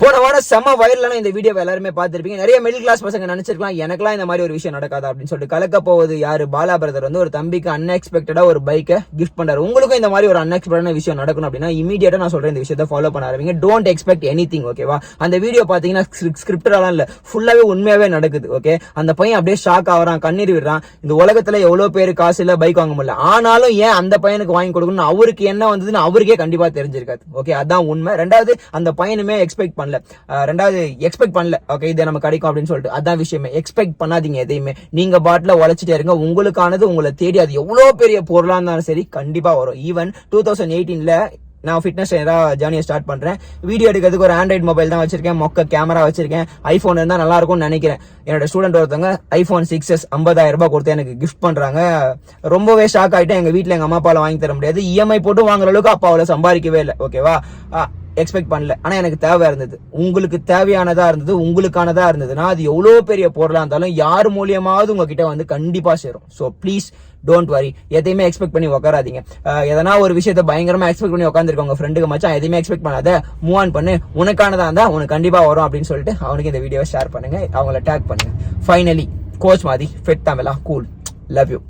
போன வாரம் செம்ம வைரலான இந்த வீடியோ எல்லாருமே பார்த்திருப்பீங்க. நிறைய மிடில் கிளாஸ் பசங்க நினைச்சிருக்கலாம் எனக்கெல்லாம் இந்த மாதிரி ஒரு விஷயம் நடக்காதா அப்படின்னு சொல்லிட்டு. கலக்க போவது யாரு, பாலா பிரதர் வந்து ஒரு தம்பிக்கு அன்எக்ஸ்பெக்டடா ஒரு பைக்கை கிஃப்ட் பண்றாரு. உங்களுக்கும் இந்த மாதிரி ஒரு அன்எக்ஸ்பெக்டான விஷயம் நடக்கணும் அப்படின்னா இமீடியட்டா நான் சொல்றேன் இந்த விஷயத்தை ஃபாலோ பண்ண ஆரம்பிங்க. Don't expect anything. ஓகேவா? அந்த வீடியோ பாத்தீங்கன்னா ஸ்கிரிப்டெல்லாம் இல்ல, ஃபுல்லாவே உண்மையாவே நடக்குது. ஓகே, அந்த பையன் அப்படியே ஷாக் ஆகிறான், கண்ணீர் விடுறான். இந்த உலகத்துல எவ்வளவு பேர் காசு இல்ல பைக் வாங்க முடியல, ஆனாலும் ஏன் அந்த பையனுக்கு வாங்கி கொடுக்கணும், அவருக்கு என்ன வந்ததுன்னு அவருக்கே கண்டிப்பா தெரிஞ்சிருக்காது. ஓகே, அதான் உண்மை. ரெண்டாவது, அந்த பையனுமே எக்ஸ்பெக்ட் பண்ணல. ஓகே, இது நம்ம கிடைக்கும் அப்படின்னு சொல்லிட்டு. அதான் விஷயமே. எக்ஸ்பெக்ட் பண்ணாதீங்க எதையுமே. நீங்க பாட்டில உழைச்சிட்டே இருங்க. உங்களுக்கானது உங்களை தேடி, அது எவ்வளவு பெரிய பொருளா இருந்தாலும் சரி கண்டிப்பா வரும். ஈவன் 2018ல நான் ஃபிட்னஸ் ஜேர்னியை ஸ்டார்ட் பண்றேன். வீடியோ எடுக்கிறதுக்கு ஒரு ஆண்ட்ராய்டு மொபைல் தான் வச்சிருக்கேன், மொக்க கேமரா வச்சிருக்கேன். ஐபோன் இருந்தா நல்லா இருக்கும்னு நினைக்கிறேன். என்னோட ஸ்டூடெண்ட் ஒருத்தவங்க ஐபோன் 6s 50,000 ரூபாய் கொடுத்து எனக்கு கிஃப்ட் பண்றாங்க. ரொம்பவே ஷாக் ஆயிட்டேன். எங்க வீட்டுல எங்க அம்மா அப்பால வாங்கி தர முடியாது, இஎம்ஐ போட்டு வாங்குற அளவுக்கு அப்பா அவ்வளவு சம்பாதிக்கவே இல்லை. ஓகேவா? எக்ஸ்பெக்ட் பண்ணல. ஆனா எனக்கு தேவை இருந்தது, உங்களுக்கு தேவையானதா இருந்தது, உங்களுக்கானதா இருந்ததுன்னா அது எவ்வளவு பெரிய பொருளா இருந்தாலும் யார் மூலியமாவது உங்ககிட்ட வந்து கண்டிப்பா சேரும். So please don't worry. எதையுமே எக்ஸ்பெக்ட் பண்ணி உட்காராதீங்க. எதனா ஒரு விஷயத்த பயங்கரமா எக்ஸ்பெக்ட் பண்ணி உட்காந்துருக்க உங்க ஃப்ரெண்டுக்கு மச்சான் எதையுமே எக்ஸ்பெக்ட் பண்ணாத, மூவ் ஆன் பண்ணு, உனக்கானதா இருந்தா உனக்கு கண்டிப்பா வரும் அப்படின்னு சொல்லிட்டு அவனுக்கு இந்த வீடியோவை ஷேர் பண்ணுங்க, அவங்கள டேக் பண்ணுங்க. ஃபைனலி கோச் மாதிரி fit Tamizha cool. Love you.